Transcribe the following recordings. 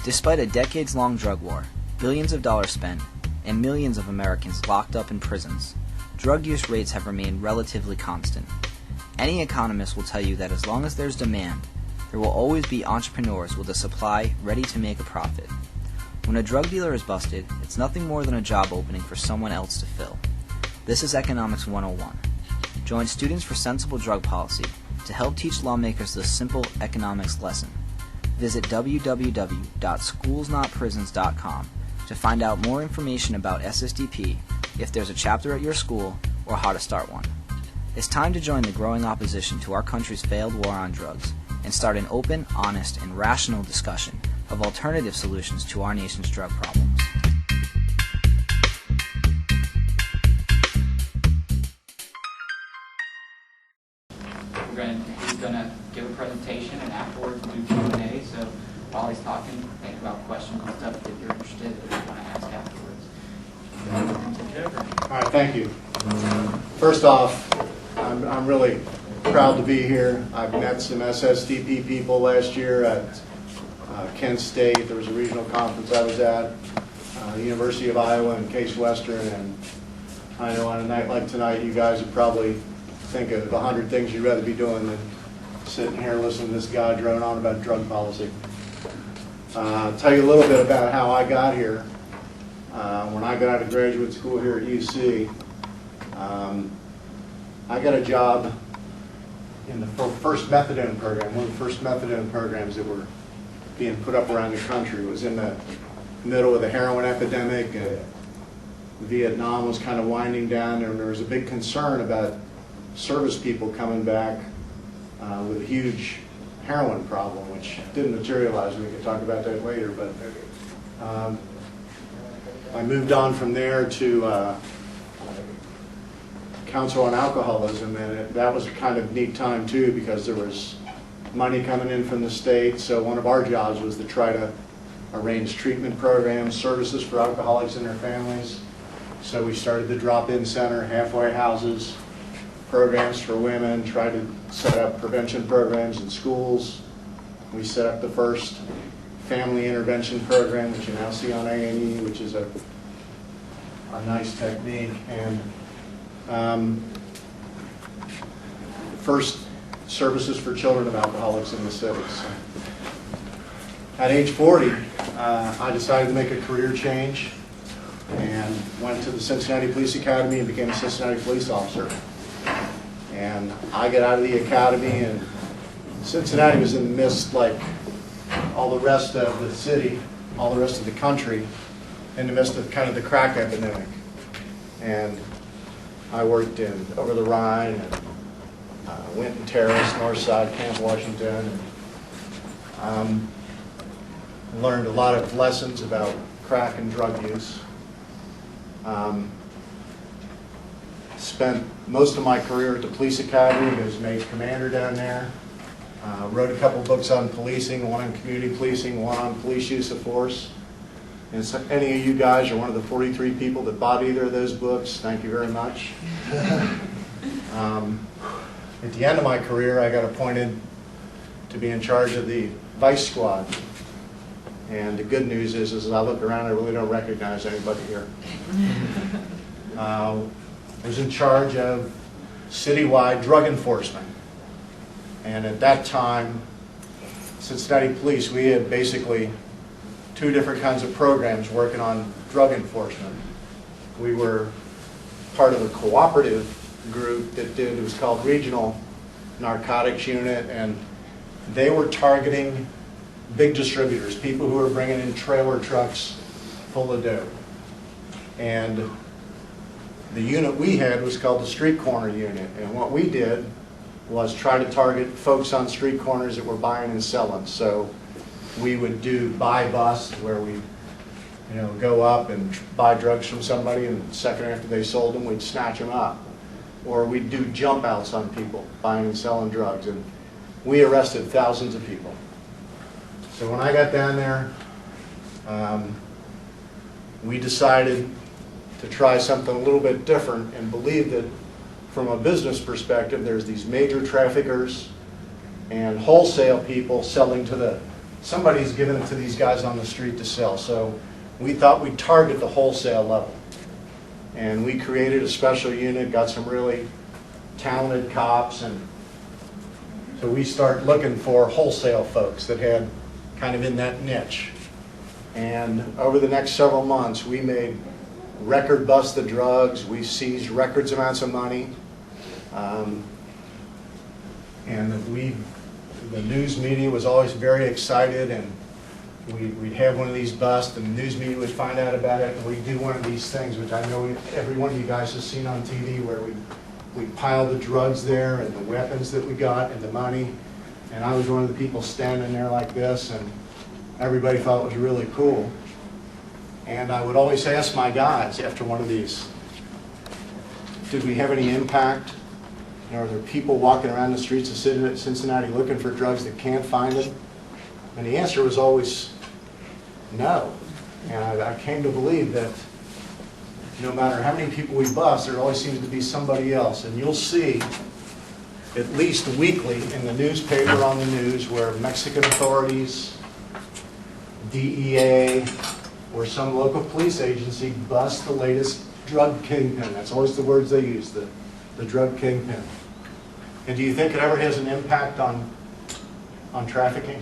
Despite a decades-long drug war, billions of dollars spent, and millions of Americans locked up in prisons, drug use rates have remained relatively constant. Any economist will tell you that as long as there's demand, there will always be entrepreneurs with a supply ready to make a profit. When a drug dealer is busted, it's nothing more than a job opening for someone else to fill. This is Economics 101. Join Students for Sensible Drug Policy to help teach lawmakers this simple economics lesson. Visit www.schoolsnotprisons.com to find out more information about SSDP, if there's a chapter at your school, or how to start one. It's time to join the growing opposition to our country's failed war on drugs and start an open, honest, and rational discussion of alternative solutions to our nation's drug problems. He's going to give a presentation and afterwards do Q&A. So while he's talking, think about questions and stuff that you're interested in that you want to ask afterwards. All right, thank you. First off, I'm really proud to be here. I've met some SSDP people last year at Kent State. There was a regional conference I was at, University of Iowa and Case Western, and I know on a night like tonight you guys would probably think of 100 things you'd rather be doing than sitting here listening to this guy drone on about drug policy. I'll tell you a little bit about how I got here. When I got out of graduate school here at UC, I got a job in the first methadone program, one of the first methadone programs that were being put up around the country. It was in the middle of the heroin epidemic. Vietnam was kind of winding down, and there was a big concern about service people coming back with a huge heroin problem, which didn't materialize. We can talk about that later. But I moved on from there to Council on Alcoholism, and that was a kind of neat time too, because there was money coming in from the state. So one of our jobs was to try to arrange treatment programs, services for alcoholics and their families. So we started the drop-in center, halfway houses, programs for women, tried to set up prevention programs in schools. We set up the first family intervention program, which you now see on A&E, which is a nice technique. And first services for children of alcoholics in the cities. At age 40, I decided to make a career change and went to the Cincinnati Police Academy and became a Cincinnati police officer. And I got out of the academy, and Cincinnati was in the midst, like all the rest of the city, all the rest of the country, in the midst of kind of the crack epidemic. And I worked in over the Rhine, and Winton Terrace, Northside, Camp Washington, and learned a lot of lessons about crack and drug use. Spent most of my career at the police academy. I was made commander down there. Wrote a couple books on policing, one on community policing, one on police use of force. And so any of you guys are one of the 43 people that bought either of those books. Thank you very much. At the end of my career, I got appointed to be in charge of the vice squad. And the good news is as I look around, I really don't recognize anybody here. I was in charge of citywide drug enforcement. And at that time, Cincinnati Police, we had basically two different kinds of programs working on drug enforcement. We were part of a cooperative group that it was called Regional Narcotics Unit, and they were targeting big distributors, people who were bringing in trailer trucks full of dope. And the unit we had was called the Street Corner Unit, and what we did was try to target folks on street corners that were buying and selling. So we would do buy bust, where we go up and buy drugs from somebody, and the second after they sold them, we'd snatch them up. Or we'd do jump outs on people buying and selling drugs, and we arrested thousands of people. So when I got down there, we decided to try something a little bit different and believe that from a business perspective, there's these major traffickers and wholesale people selling to the somebody's giving it to these guys on the street to sell. So we thought we'd target the wholesale level. And we created a special unit, got some really talented cops, and so we start looking for wholesale folks that had kind of in that niche. And over the next several months, we made record busts of drugs. We seized records amounts of money. And the news media was always very excited, and we'd have one of these busts, and the news media would find out about it, and we'd do one of these things, which I know every one of you guys has seen on TV, where we pile the drugs there, and the weapons that we got, and the money. And I was one of the people standing there like this, and everybody thought it was really cool. And I would always ask my guys after one of these, did we have any impact? You know, are there people walking around the streets of Cincinnati looking for drugs that can't find them? And the answer was always no. And I came to believe that no matter how many people we bust, there always seems to be somebody else. And you'll see, at least weekly, in the newspaper, on the news, where Mexican authorities, DEA, or some local police agency bust the latest drug kingpin. That's always the words they use, the drug kingpin. And do you think it ever has an impact on trafficking?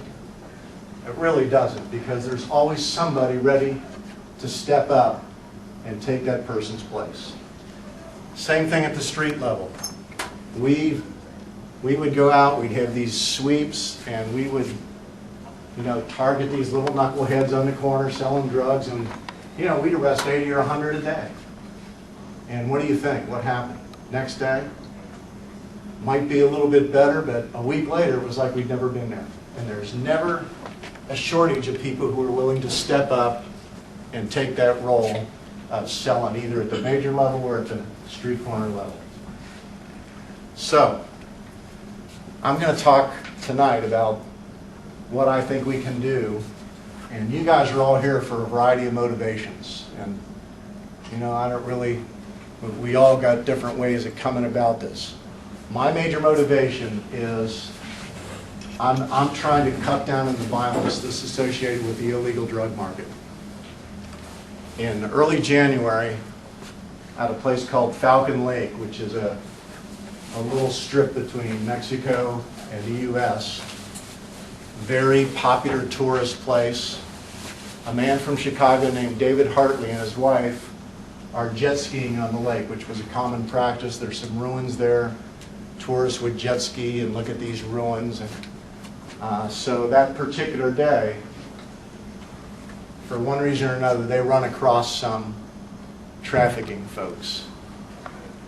It really doesn't, because there's always somebody ready to step up and take that person's place. Same thing at the street level. We would go out, we'd have these sweeps, and we would, you know, target these little knuckleheads on the corner selling drugs, and, you know, we'd arrest 80 or 100 a day. And what do you think? What happened? Next day? Might be a little bit better, but a week later it was like we'd never been there. And there's never a shortage of people who are willing to step up and take that role of selling, either at the major level or at the street corner level. So, I'm going to talk tonight about what I think we can do. And you guys are all here for a variety of motivations. And, you know, I don't really, we all got different ways of coming about this. My major motivation is I'm trying to cut down on the violence that's associated with the illegal drug market. In early January, at a place called Falcon Lake, which is a little strip between Mexico and the U.S., very popular tourist place, a man from Chicago named David Hartley and his wife are jet skiing on the lake, which was a common practice. There's some ruins there. Tourists would jet ski and look at these ruins. And so that particular day, for one reason or another, they run across some trafficking folks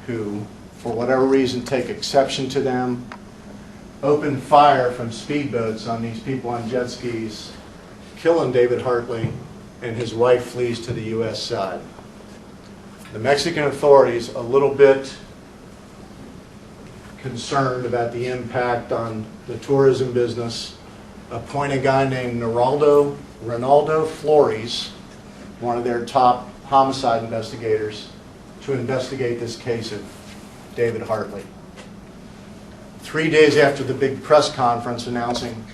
who, for whatever reason, take exception to them, open fire from speedboats on these people on jet skis, killing David Hartley, and his wife flees to the U.S. side. The Mexican authorities, a little bit concerned about the impact on the tourism business, appoint a guy named Ronaldo Flores, one of their top homicide investigators, to investigate this case of David Hartley. 3 days after the big press conference announcing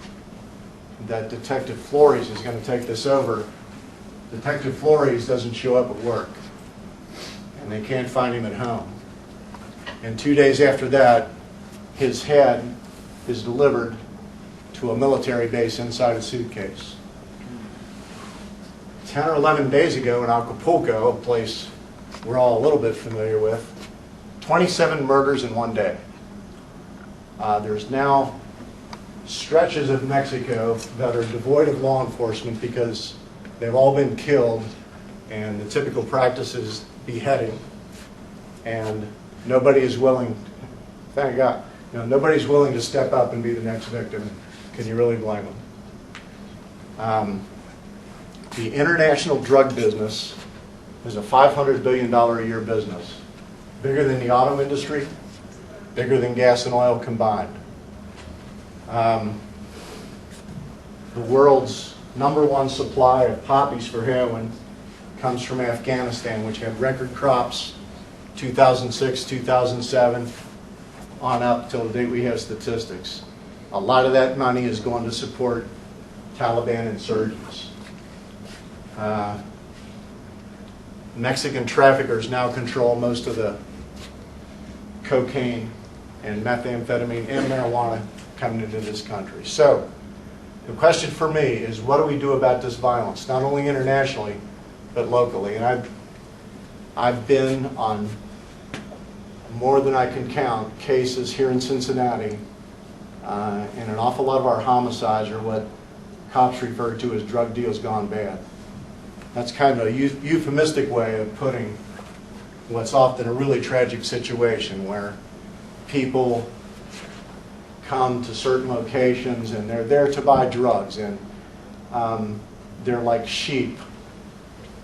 that Detective Flores is going to take this over, Detective Flores doesn't show up at work, and they can't find him at home. And 2 days after that, his head is delivered to a military base inside a suitcase. 10 or 11 days ago in Acapulco, a place we're all a little bit familiar with, 27 murders in one day. There's now stretches of Mexico that are devoid of law enforcement because they've all been killed, and the typical practice is beheading, and nobody is willing, thank God, nobody's willing to step up and be the next victim. Can you really blame them? The international drug business is a $500 billion a year business, bigger than the auto industry, bigger than gas and oil combined. The world's #1 supply of poppies for heroin comes from Afghanistan, which had record crops 2006, 2007, on up till the day we have statistics. A lot of that money is going to support Taliban insurgents. Mexican traffickers now control most of the cocaine and methamphetamine and marijuana coming into this country. So the question for me is, what do we do about this violence, not only internationally, but locally? And I've been on more than I can count cases here in Cincinnati, and an awful lot of our homicides are what cops refer to as drug deals gone bad. That's kind of a euphemistic way of putting what's often a really tragic situation where people come to certain locations and they're there to buy drugs, and they're like sheep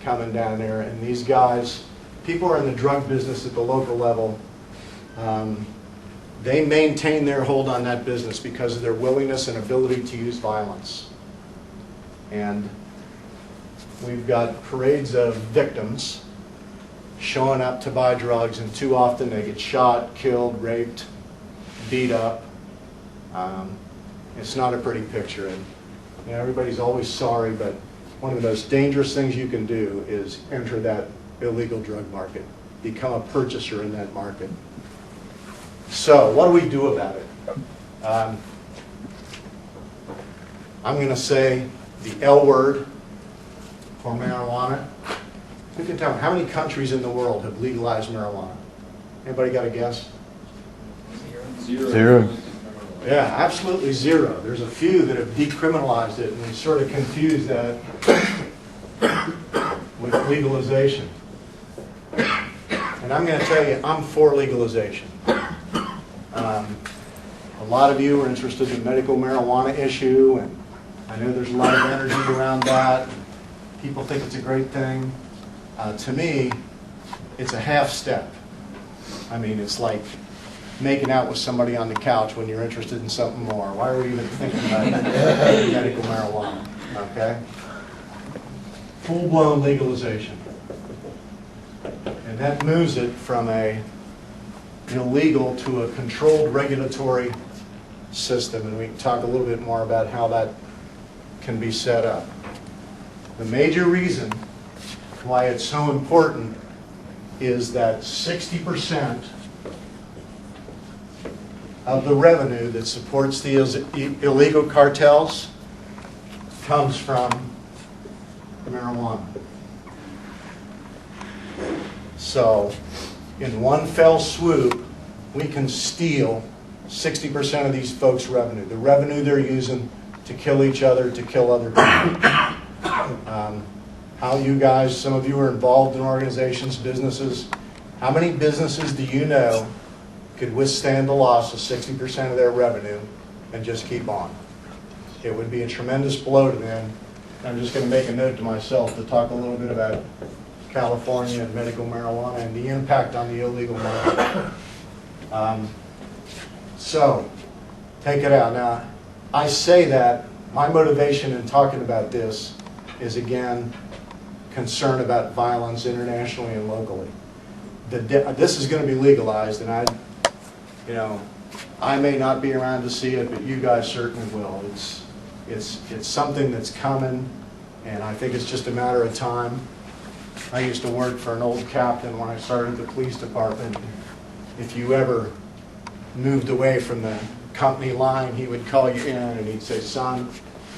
coming down there, and these guys, people are in the drug business at the local level. They maintain their hold on that business because of their willingness and ability to use violence. And we've got parades of victims showing up to buy drugs, and too often they get shot, killed, raped, beat up. It's not a pretty picture, and you know, everybody's always sorry, but one of the most dangerous things you can do is enter that illegal drug market, become a purchaser in that market. So what do we do about it? I'm going to say the L word for marijuana. Who can tell me how many countries in the world have legalized marijuana? Anybody got a guess? Zero. Yeah, absolutely zero. There's a few that have decriminalized it, and we sort of confuse that with legalization. And I'm going to tell you, I'm for legalization. A lot of you are interested in the medical marijuana issue, and I know there's a lot of energy around that. People think it's a great thing. To me, it's a half step. I mean, it's like making out with somebody on the couch when you're interested in something more. Why are we even thinking about medical marijuana? Okay? Full-blown legalization. And that moves it from a illegal to a controlled regulatory system, and we can talk a little bit more about how that can be set up. The major reason why it's so important is that 60% of the revenue that supports the illegal cartels comes from marijuana. So, in one fell swoop, we can steal 60% of these folks' revenue, the revenue they're using to kill each other, to kill other people. How you guys, some of you are involved in organizations, businesses. How many businesses do you know could withstand the loss of 60% of their revenue and just keep on? It would be a tremendous blow to them. I'm just going to make a note to myself to talk a little bit about California and medical marijuana and the impact on the illegal market. So, take it out. Now, I say that my motivation in talking about this is, again, concern about violence internationally and locally. This is going to be legalized, and I may not be around to see it, but you guys certainly will. It's something that's coming, and I think it's just a matter of time. I used to work for an old captain when I started the police department. If you ever moved away from the company line, he would call you in and he'd say, "Son,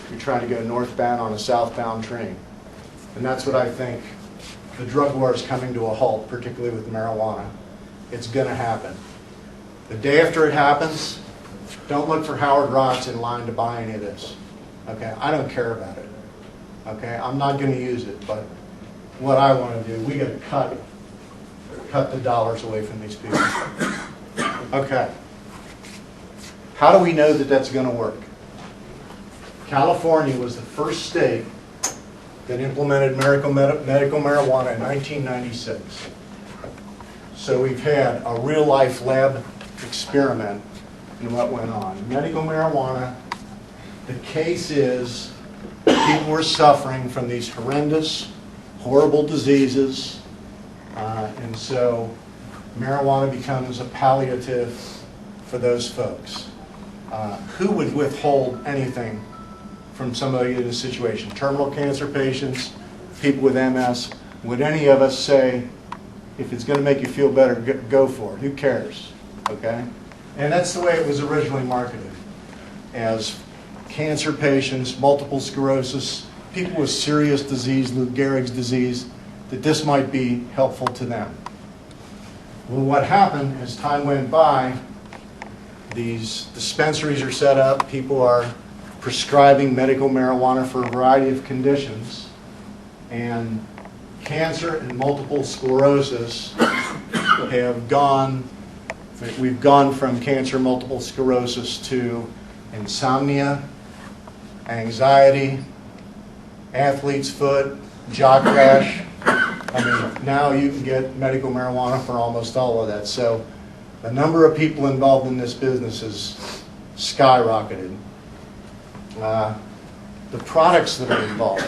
you're trying to go northbound on a southbound train." And that's what I think. The drug war is coming to a halt, particularly with marijuana. It's going to happen. The day after it happens, don't look for Howard Rahtz in line to buy any of this. Okay, I don't care about it. Okay, I'm not going to use it, but what I want to do, we got to cut the dollars away from these people. Okay. How do we know that that's going to work? California was the first state that implemented medical marijuana in 1996. So we've had a real-life lab experiment in what went on. Medical marijuana, the case is people were suffering from these horrendous, horrible diseases, and so marijuana becomes a palliative for those folks. Who would withhold anything from somebody in this situation. Terminal cancer patients, people with MS. Would any of us say, if it's going to make you feel better, go for it? Who cares? Okay? And that's the way it was originally marketed, as cancer patients, multiple sclerosis, people with serious disease, Lou Gehrig's disease, that this might be helpful to them. Well, what happened as time went by, these dispensaries are set up, people are prescribing medical marijuana for a variety of conditions, and cancer and multiple sclerosis we've gone from cancer, multiple sclerosis to insomnia, anxiety, athlete's foot, jaw crash. I mean, now you can get medical marijuana for almost all of that. So the number of people involved in this business is skyrocketed. The products that are involved,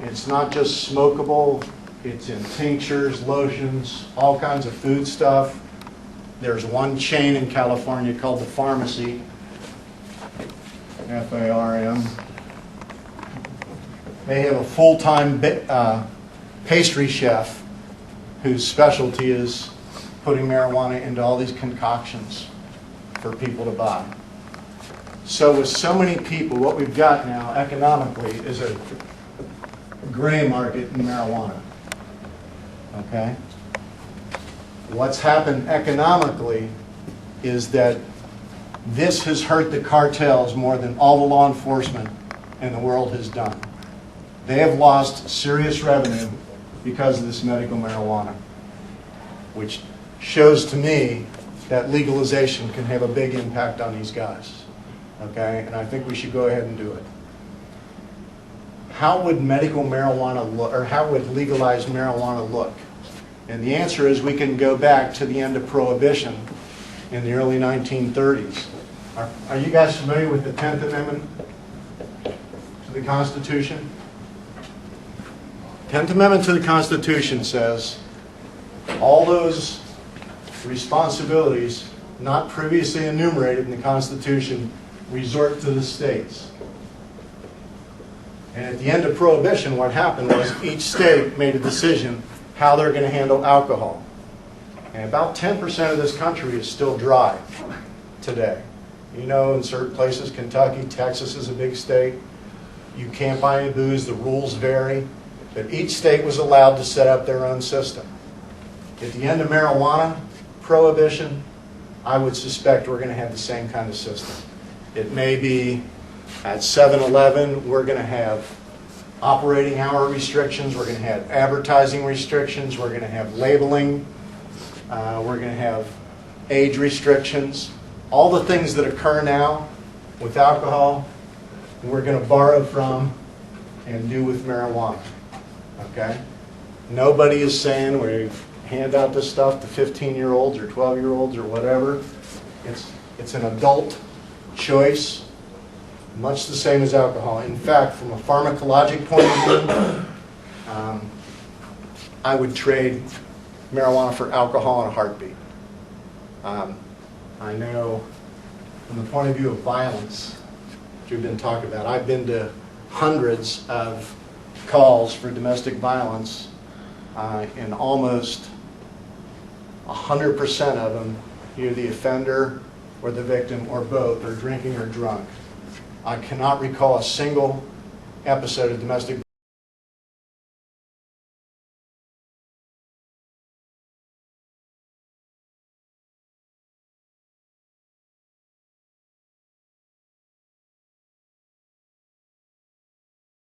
it's not just smokable, it's in tinctures, lotions, all kinds of food stuff. There's one chain in California called the Pharmacy, F-A-R-M. They have a full-time pastry chef whose specialty is putting marijuana into all these concoctions for people to buy. So with so many people, what we've got now economically is a gray market in marijuana. Okay? What's happened economically is that this has hurt the cartels more than all the law enforcement in the world has done. They have lost serious revenue because of this medical marijuana, which shows to me that legalization can have a big impact on these guys. Okay? And I think we should go ahead and do it. How would medical marijuana look, or how would legalized marijuana look? And the answer is we can go back to the end of Prohibition in the early 1930s. Are you guys familiar with the 10th Amendment to the Constitution? 10th Amendment to the Constitution says all those responsibilities not previously enumerated in the Constitution resort to the states. And at the end of Prohibition, what happened was each state made a decision how they're going to handle alcohol. And about 10% of this country is still dry today. You know, in certain places, Kentucky, Texas is a big state. You can't buy any booze, the rules vary. But each state was allowed to set up their own system. At the end of marijuana prohibition, I would suspect we're going to have the same kind of system. It may be at 7-Eleven, we're going to have operating hour restrictions, we're going to have advertising restrictions, we're going to have labeling, we're going to have age restrictions. All the things that occur now with alcohol, we're going to borrow from and do with marijuana. Okay? Nobody is saying we hand out this stuff to 15-year-olds or 12-year-olds or whatever. It's an adult choice, much the same as alcohol. In fact, from a pharmacologic point of view, I would trade marijuana for alcohol in a heartbeat. I know from the point of view of violence, which we've been talking about, I've been to hundreds of calls for domestic violence, and almost 100% of them, either the offender or the victim or both are drinking or drunk. I cannot recall a single episode of domestic